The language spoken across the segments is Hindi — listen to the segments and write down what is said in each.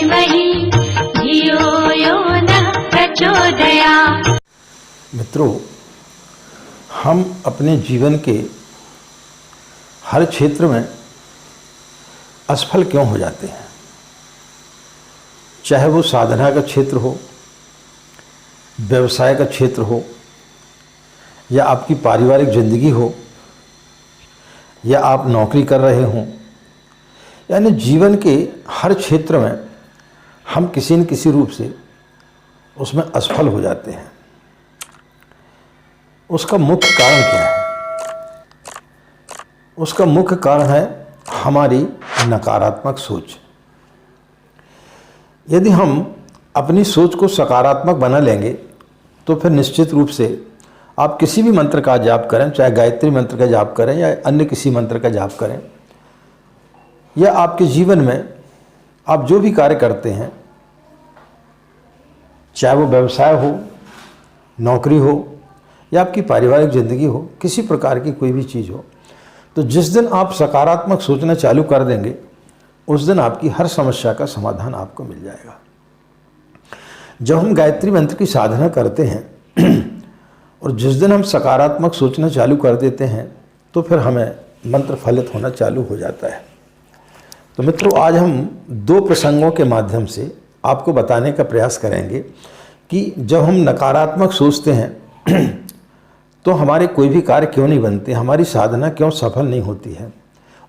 धीमहि धियो यो नः प्रचोदयात्। मित्रों, हम अपने जीवन के हर क्षेत्र में असफल क्यों हो जाते हैं? चाहे वो साधना का क्षेत्र हो, व्यवसाय का क्षेत्र हो, या आपकी पारिवारिक जिंदगी हो, या आप नौकरी कर रहे हों, यानी जीवन के हर क्षेत्र में हम किसी न किसी रूप से उसमें असफल हो जाते हैं। उसका मुख्य कारण क्या है? उसका मुख्य कारण है हमारी नकारात्मक सोच। यदि हम अपनी सोच को सकारात्मक बना लेंगे तो फिर निश्चित रूप से आप किसी भी मंत्र का जाप करें, चाहे गायत्री मंत्र का जाप करें या अन्य किसी मंत्र का जाप करें, या आपके जीवन में आप जो भी कार्य करते हैं, चाहे वो व्यवसाय हो, नौकरी हो, या आपकी पारिवारिक ज़िंदगी हो, किसी प्रकार की कोई भी चीज़ हो, तो जिस दिन आप सकारात्मक सोचना चालू कर देंगे उस दिन आपकी हर समस्या का समाधान आपको मिल जाएगा। जब हम गायत्री मंत्र की साधना करते हैं और जिस दिन हम सकारात्मक सोचना चालू कर देते हैं तो फिर हमें मंत्र फलित होना चालू हो जाता है। तो मित्रों, आज हम दो प्रसंगों के माध्यम से आपको बताने का प्रयास करेंगे कि जब हम नकारात्मक सोचते हैं तो हमारे कोई भी कार्य क्यों नहीं बनते, हमारी साधना क्यों सफल नहीं होती है,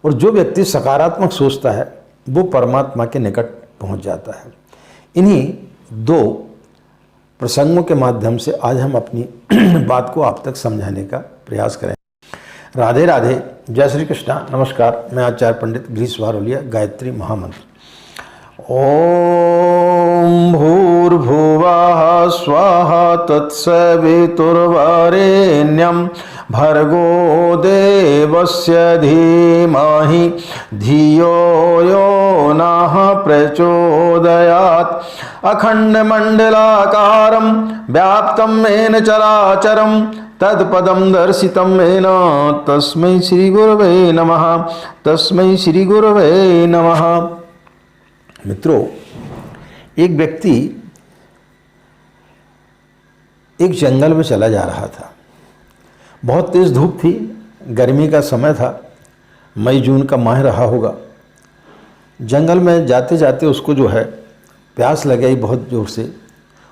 और जो व्यक्ति सकारात्मक सोचता है वो परमात्मा के निकट पहुंच जाता है। इन्हीं दो प्रसंगों के माध्यम से आज हम अपनी बात को आप तक समझाने का प्रयास करें। राधे राधे, जय श्री कृष्णा, नमस्कार। मैं आचार्य पंडित गिरीश वारोलिया। गायत्री महामंत्र। ओम भूर्भुवः स्वाहा तत्सवितुर्वरेण्यं भर्गो देवस्य धीमहि धियो यो नः प्रचोदयात्। अखण्डमण्डलाकारं व्याप्तं येन चराचरं तत्पदं दर्शितं येन तस्मै श्रीगुरवे नमः। तस्मै श्रीगुरवे नमः। मित्रों, एक व्यक्ति एक जंगल में चला जा रहा था। बहुत तेज़ धूप थी, गर्मी का समय था, मई जून का माह रहा होगा। जंगल में जाते जाते उसको जो है प्यास लग गई बहुत ज़ोर से,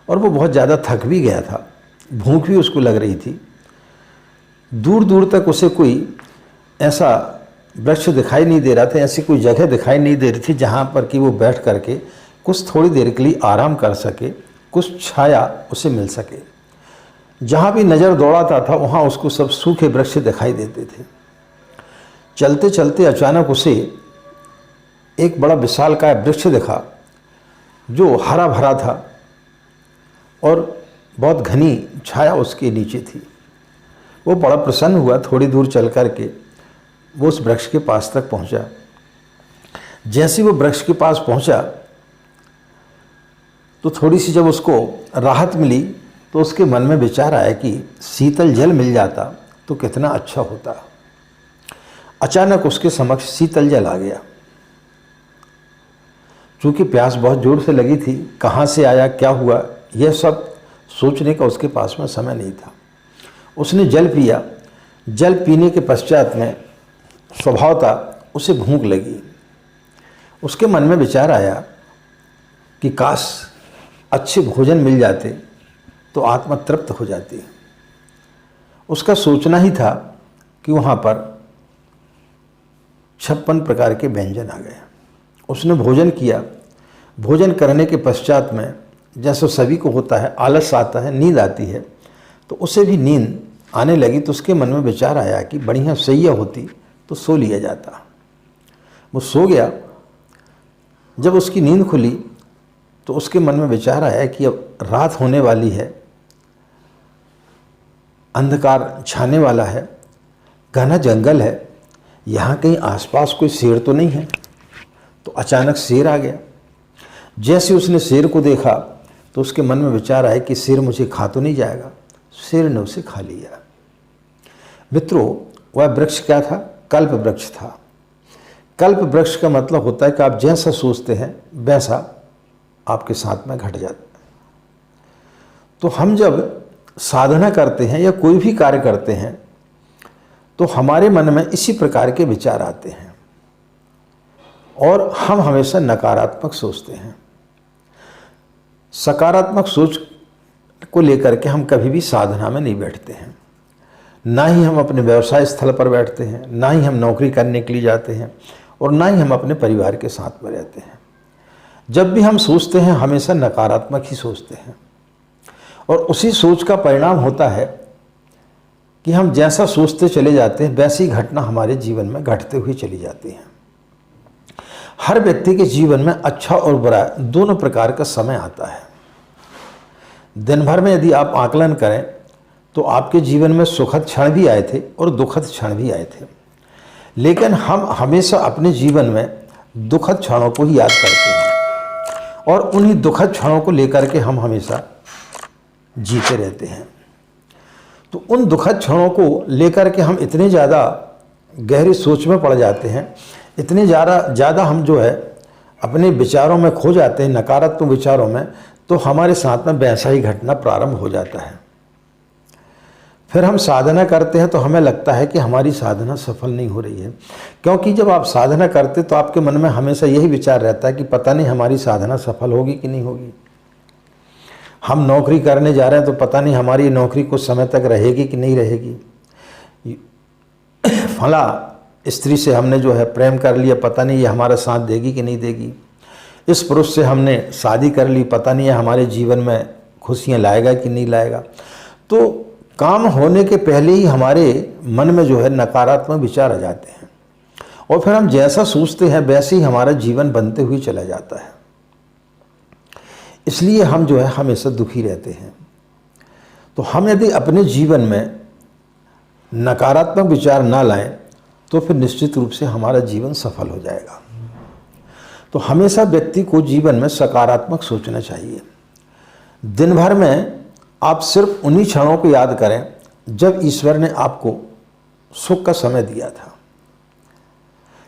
और वो बहुत ज़्यादा थक भी गया था, भूख भी उसको लग रही थी। दूर दूर तक उसे कोई ऐसा वृक्ष दिखाई नहीं दे रहा था, ऐसी कोई जगह दिखाई नहीं दे रही थी जहाँ पर कि वो बैठ करके कुछ थोड़ी देर के लिए आराम कर सके, कुछ छाया उसे मिल सके। जहाँ भी नज़र दौड़ाता था वहाँ उसको सब सूखे वृक्ष दिखाई देते थे। चलते चलते अचानक उसे एक बड़ा विशालकाय वृक्ष दिखा जो हरा भरा था और बहुत घनी छाया उसके नीचे थी। वो बड़ा प्रसन्न हुआ। थोड़ी दूर चल करके वो उस वृक्ष के पास तक पहुंचा। जैसे वो वृक्ष के पास पहुंचा तो थोड़ी सी जब उसको राहत मिली तो उसके मन में विचार आया कि शीतल जल मिल जाता तो कितना अच्छा होता। अचानक उसके समक्ष शीतल जल आ गया। चूँकि प्यास बहुत जोर से लगी थी, कहाँ से आया, क्या हुआ, यह सब सोचने का उसके पास में समय नहीं था। उसने जल पिया। जल पीने के पश्चात में स्वभावतः उसे भूख लगी। उसके मन में विचार आया कि काश अच्छे भोजन मिल जाते तो आत्मा तृप्त हो जाती। उसका सोचना ही था कि वहाँ पर 56 प्रकार के व्यंजन आ गए। उसने भोजन किया। भोजन करने के पश्चात में जैसे सभी को होता है, आलस आता है, नींद आती है, तो उसे भी नींद आने लगी। तो उसके मन में विचार आया कि बढ़िया सैया होती तो सो लिया जाता। वो सो गया। जब उसकी नींद खुली तो उसके मन में विचार आया कि अब रात होने वाली है, अंधकार छाने वाला है, घना जंगल है, यहाँ कहीं आसपास कोई शेर तो नहीं है। तो अचानक शेर आ गया। जैसे उसने शेर को देखा तो उसके मन में विचार आया कि शेर मुझे खा तो नहीं जाएगा। शेर ने उसे खा लिया। मित्रों, वह वृक्ष क्या था? कल्प वृक्ष था। कल्प वृक्ष का मतलब होता है कि आप जैसा सोचते हैं वैसा आपके साथ में घट जाता है। तो हम जब साधना करते हैं या कोई भी कार्य करते हैं तो हमारे मन में इसी प्रकार के विचार आते हैं और हम हमेशा नकारात्मक सोचते हैं। सकारात्मक सोच को लेकर के हम कभी भी साधना में नहीं बैठते हैं। ना ही हम अपने व्यवसाय स्थल पर बैठते हैं, ना ही हम नौकरी करने के लिए जाते हैं और ना ही हम अपने परिवार के साथ में रहते हैं। जब भी हम सोचते हैं हमेशा नकारात्मक ही सोचते हैं और उसी सोच का परिणाम होता है कि हम जैसा सोचते चले जाते हैं वैसी घटना हमारे जीवन में घटते हुए चली जाती हैं। हर व्यक्ति के जीवन में अच्छा और बुरा दोनों प्रकार का समय आता है। दिन भर में यदि आप आकलन करें तो आपके जीवन में सुखद क्षण भी आए थे और दुखद क्षण भी आए थे, लेकिन हम हमेशा अपने जीवन में दुखद क्षणों को ही याद करते हैं और उन्हीं दुखद क्षणों को लेकर के हम हमेशा जीते रहते हैं। तो उन दुखद क्षणों को लेकर के हम इतने ज़्यादा गहरी सोच में पड़ जाते हैं, इतने ज़्यादा हम जो है अपने विचारों में खो जाते हैं, नकारात्मक विचारों में, तो हमारे साथ में वैसा ही घटना प्रारंभ हो जाता है। फिर हम साधना करते हैं तो हमें लगता है कि हमारी साधना सफल नहीं हो रही है, क्योंकि जब आप साधना करते तो आपके मन में हमेशा यही विचार रहता है कि पता नहीं हमारी साधना सफल होगी कि नहीं होगी। हम नौकरी करने जा रहे हैं तो पता नहीं हमारी नौकरी कुछ समय तक रहेगी कि नहीं रहेगी। फला स्त्री से हमने जो है प्रेम कर लिया, पता नहीं ये हमारा साथ देगी कि नहीं देगी। इस पुरुष से हमने शादी कर ली, पता नहीं है हमारे जीवन में खुशियाँ लाएगा कि नहीं लाएगा। तो काम होने के पहले ही हमारे मन में जो है नकारात्मक विचार आ जाते हैं और फिर हम जैसा सोचते हैं वैसे ही हमारा जीवन बनते हुए चला जाता है। इसलिए हम जो है हमेशा दुखी रहते हैं। तो हम यदि अपने जीवन में नकारात्मक विचार ना लाएं तो फिर निश्चित रूप से हमारा जीवन सफल हो जाएगा। तो हमेशा व्यक्ति को जीवन में सकारात्मक सोचना चाहिए। दिन भर में आप सिर्फ उन्हीं क्षणों को याद करें जब ईश्वर ने आपको सुख का समय दिया था।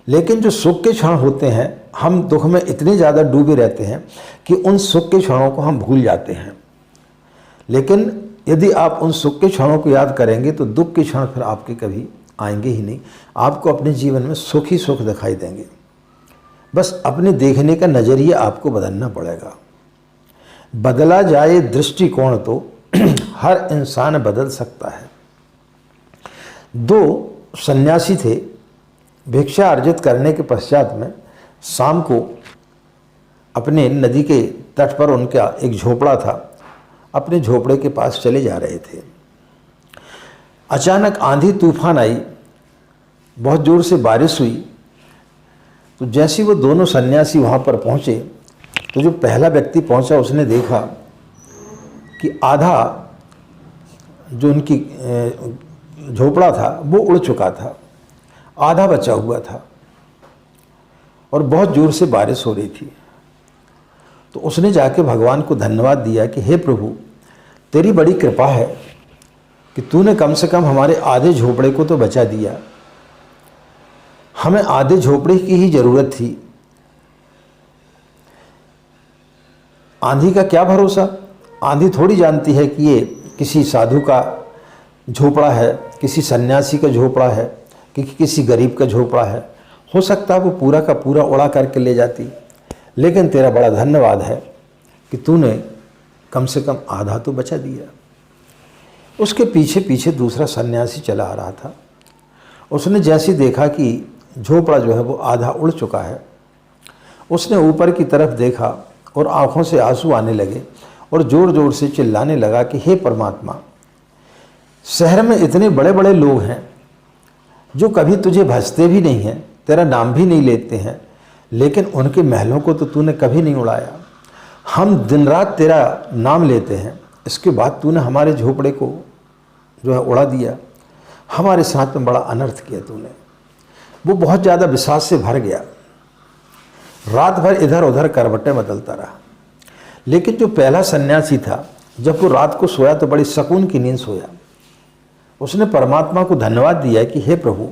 लेकिन जो सुख के क्षण होते हैं हम दुख में इतने ज़्यादा डूबे रहते हैं कि उन सुख के क्षणों को हम भूल जाते हैं। लेकिन यदि आप उन सुख के क्षणों को याद करेंगे तो दुख के क्षण फिर आपके कभी आएंगे ही नहीं। आपको अपने जीवन में सुख ही सुख दिखाई देंगे। बस अपने देखने का नज़रिया आपको बदलना पड़ेगा। बदला जाए दृष्टिकोण तो हर इंसान बदल सकता है। दो सन्यासी थे। भिक्षा अर्जित करने के पश्चात में शाम को अपने नदी के तट पर उनका एक झोपड़ा था। अपने झोपड़े के पास चले जा रहे थे। अचानक आंधी तूफान आई, बहुत ज़ोर से बारिश हुई। तो जैसे वो दोनों सन्यासी वहाँ पर पहुँचे तो जो पहला व्यक्ति पहुँचा उसने देखा कि आधा जो उनकी झोपड़ा था वो उड़ चुका था, आधा बचा हुआ था और बहुत ज़ोर से बारिश हो रही थी। तो उसने जाके भगवान को धन्यवाद दिया कि हे प्रभु, तेरी बड़ी कृपा है कि तूने कम से कम हमारे आधे झोपड़े को तो बचा दिया। हमें आधे झोपड़े की ही ज़रूरत थी। आंधी का क्या भरोसा। आंधी थोड़ी जानती है कि ये किसी साधु का झोपड़ा है, किसी सन्यासी का झोपड़ा है, कि किसी गरीब का झोपड़ा है। हो सकता है वो पूरा का पूरा उड़ा करके ले जाती। लेकिन तेरा बड़ा धन्यवाद है कि तूने कम से कम आधा तो बचा दिया। उसके पीछे पीछे दूसरा सन्यासी चला आ रहा था। उसने जैसे देखा कि झोपड़ा जो है वो आधा उड़ चुका है, उसने ऊपर की तरफ देखा और आंखों से आंसू आने लगे और ज़ोर ज़ोर से चिल्लाने लगा कि हे परमात्मा, शहर में इतने बड़े बड़े लोग हैं जो कभी तुझे भजते भी नहीं हैं, तेरा नाम भी नहीं लेते हैं, लेकिन उनके महलों को तो तूने कभी नहीं उड़ाया। हम दिन रात तेरा नाम लेते हैं, इसके बाद तूने हमारे झोपड़े को जो है उड़ा दिया। हमारे साथ में बड़ा अनर्थ किया तूने। वो बहुत ज़्यादा विषाद से भर गया। रात भर इधर उधर करवटें बदलता रहा। लेकिन जो पहला सन्यासी था, जब वो रात को सोया तो बड़ी सुकून की नींद सोया। उसने परमात्मा को धन्यवाद दिया कि हे प्रभु,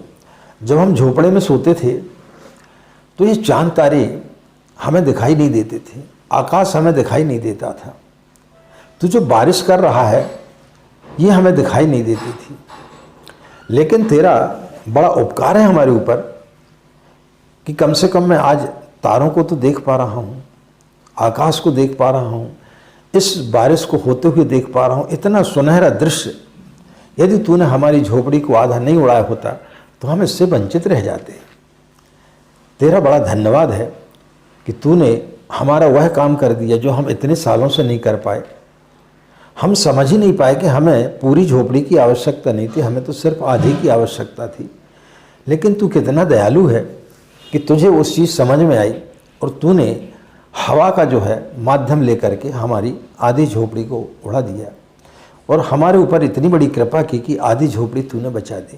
जब हम झोपड़े में सोते थे तो ये चांद तारे हमें दिखाई नहीं देते थे, आकाश हमें दिखाई नहीं देता था, तू जो बारिश कर रहा है ये हमें दिखाई नहीं देती थी, लेकिन तेरा बड़ा उपकार है हमारे ऊपर कि कम से कम मैं आज तारों को तो देख पा रहा हूँ, आकाश को देख पा रहा हूँ, इस बारिश को होते हुए देख पा रहा हूँ। इतना सुनहरा दृश्य, यदि तूने हमारी झोपड़ी को आधा नहीं उड़ाया होता तो हम इससे वंचित रह जाते। तेरा बड़ा धन्यवाद है कि तूने हमारा वह काम कर दिया जो हम इतने सालों से नहीं कर पाए। हम समझ ही नहीं पाए कि हमें पूरी झोपड़ी की आवश्यकता नहीं थी, हमें तो सिर्फ आधी की आवश्यकता थी। लेकिन तू कितना दयालु है कि तुझे उस चीज़ समझ में आई और तूने हवा का जो है माध्यम लेकर के हमारी आधी झोपड़ी को उड़ा दिया और हमारे ऊपर इतनी बड़ी कृपा की कि आधी झोपड़ी तूने बचा दी।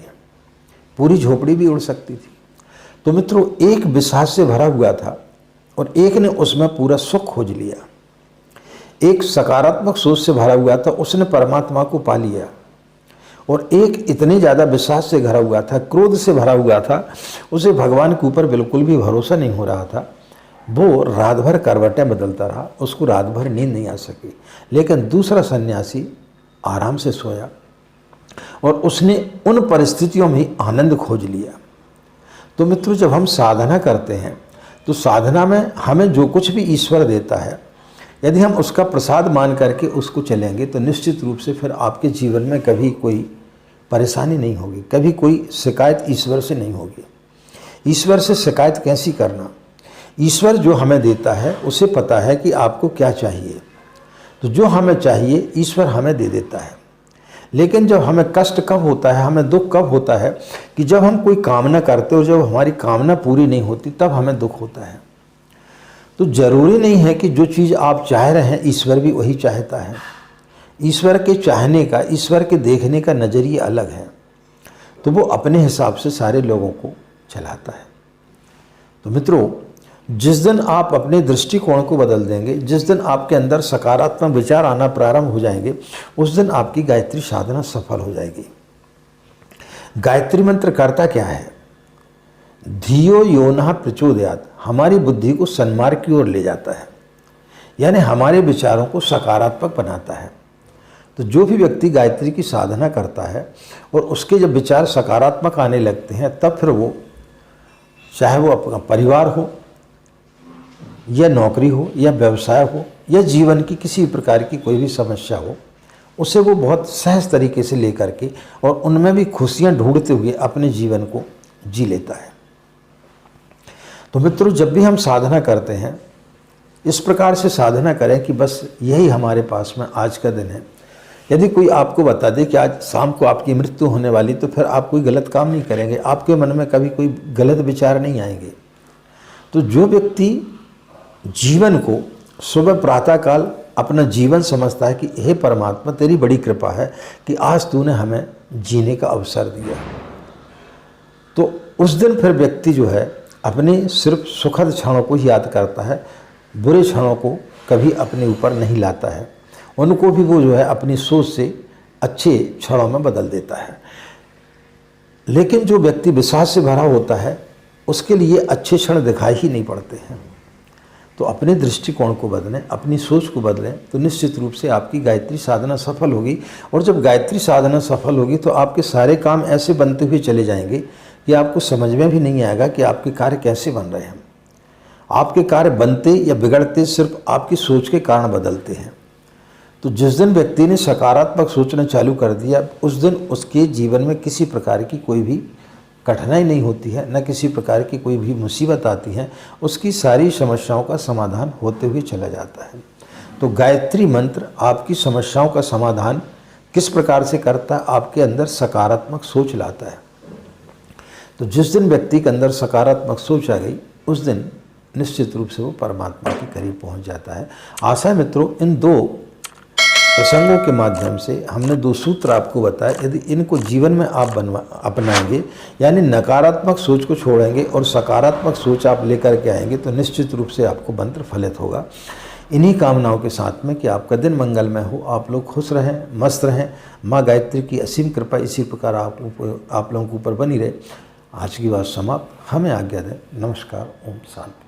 पूरी झोपड़ी भी उड़ सकती थी। तो मित्रों, एक विश्वास से भरा हुआ था और एक ने उसमें पूरा सुख खोज लिया। एक सकारात्मक सोच से भरा हुआ था, उसने परमात्मा को पा लिया। और एक इतने ज़्यादा विश्वास से भरा हुआ था, क्रोध से भरा हुआ था, उसे भगवान के ऊपर बिल्कुल भी भरोसा नहीं हो रहा था। वो रात भर करवटें बदलता रहा, उसको रात भर नींद नहीं आ सकी। लेकिन दूसरा सन्यासी आराम से सोया और उसने उन परिस्थितियों में ही आनंद खोज लिया। तो मित्रों, जब हम साधना करते हैं तो साधना में हमें जो कुछ भी ईश्वर देता है, यदि हम उसका प्रसाद मान करके उसको चलेंगे तो निश्चित रूप से फिर आपके जीवन में कभी कोई परेशानी नहीं होगी, कभी कोई शिकायत ईश्वर से नहीं होगी। ईश्वर से शिकायत कैसी करना? ईश्वर जो हमें देता है उसे पता है कि आपको क्या चाहिए, तो जो हमें चाहिए ईश्वर हमें दे देता है। लेकिन जब हमें कष्ट कब होता है, हमें दुख कब होता है कि जब हम कोई कामना करते और जब हमारी कामना पूरी नहीं होती तब हमें दुख होता है। तो जरूरी नहीं है कि जो चीज़ आप चाह रहे हैं ईश्वर भी वही चाहता है। ईश्वर के चाहने का, ईश्वर के देखने का नज़रिया अलग है, तो वो अपने हिसाब से सारे लोगों को चलाता है। तो मित्रों, जिस दिन आप अपने दृष्टिकोण को बदल देंगे, जिस दिन आपके अंदर सकारात्मक विचार आना प्रारंभ हो जाएंगे, उस दिन आपकी गायत्री साधना सफल हो जाएगी। गायत्री मंत्र करता क्या है? धियो योनः प्रचोदयात्, हमारी बुद्धि को सन्मार्ग की ओर ले जाता है, यानी हमारे विचारों को सकारात्मक बनाता है। तो जो भी व्यक्ति गायत्री की साधना करता है और उसके जब विचार सकारात्मक आने लगते हैं, तब फिर वो, चाहे वो अपना परिवार हो या नौकरी हो या व्यवसाय हो या जीवन की किसी प्रकार की कोई भी समस्या हो, उसे वो बहुत सहज तरीके से लेकर के और उनमें भी खुशियां ढूंढते हुए अपने जीवन को जी लेता है। तो मित्रों, जब भी हम साधना करते हैं, इस प्रकार से साधना करें कि बस यही हमारे पास में आज का दिन है। यदि कोई आपको बता दे कि आज शाम को आपकी मृत्यु होने वाली, तो फिर आप कोई गलत काम नहीं करेंगे, आपके मन में कभी कोई गलत विचार नहीं आएंगे। तो जो व्यक्ति जीवन को सुबह प्रातःकाल अपना जीवन समझता है कि हे परमात्मा, तेरी बड़ी कृपा है कि आज तूने हमें जीने का अवसर दिया, तो उस दिन फिर व्यक्ति जो है अपने सिर्फ सुखद क्षणों को ही याद करता है, बुरे क्षणों को कभी अपने ऊपर नहीं लाता है। उनको भी वो जो है अपनी सोच से अच्छे क्षणों में बदल देता है। लेकिन जो व्यक्ति विश्वास से भरा होता है, उसके लिए अच्छे क्षण दिखाई ही नहीं पड़ते हैं। तो अपने दृष्टिकोण को बदलें, अपनी सोच को बदलें, तो निश्चित रूप से आपकी गायत्री साधना सफल होगी। और जब गायत्री साधना सफल होगी तो आपके सारे काम ऐसे बनते हुए चले जाएंगे कि आपको समझ में भी नहीं आएगा कि आपके कार्य कैसे बन रहे हैं। आपके कार्य बनते या बिगड़ते सिर्फ आपकी सोच के कारण बदलते हैं। तो जिस दिन व्यक्ति ने सकारात्मक सोचना चालू कर दिया, उस दिन उसके जीवन में किसी प्रकार की कोई भी कठिनाई नहीं होती है, न किसी प्रकार की कोई भी मुसीबत आती है। उसकी सारी समस्याओं का समाधान होते हुए चला जाता है। तो गायत्री मंत्र आपकी समस्याओं का समाधान किस प्रकार से करता है? आपके अंदर सकारात्मक सोच लाता है। तो जिस दिन व्यक्ति के अंदर सकारात्मक सोच आ गई, उस दिन निश्चित रूप से वो परमात्मा के करीब पहुंच जाता है। आशा है मित्रों, इन दो प्रसंगों के माध्यम से हमने दो सूत्र आपको बताए। यदि इनको जीवन में आप अपनाएंगे, यानी नकारात्मक सोच को छोड़ेंगे और सकारात्मक सोच आप लेकर के आएंगे, तो निश्चित रूप से आपको मंत्र फलित होगा। इन्हीं कामनाओं के साथ में कि आपका दिन मंगलमय हो, आप लोग खुश रहें, मस्त रहें। माँ गायत्री की असीम कृपा इसी प्रकार आप लोगों के ऊपर बनी रहे। आज की बात समाप्त। हमें आज्ञा दें। नमस्कार। ओम शांति।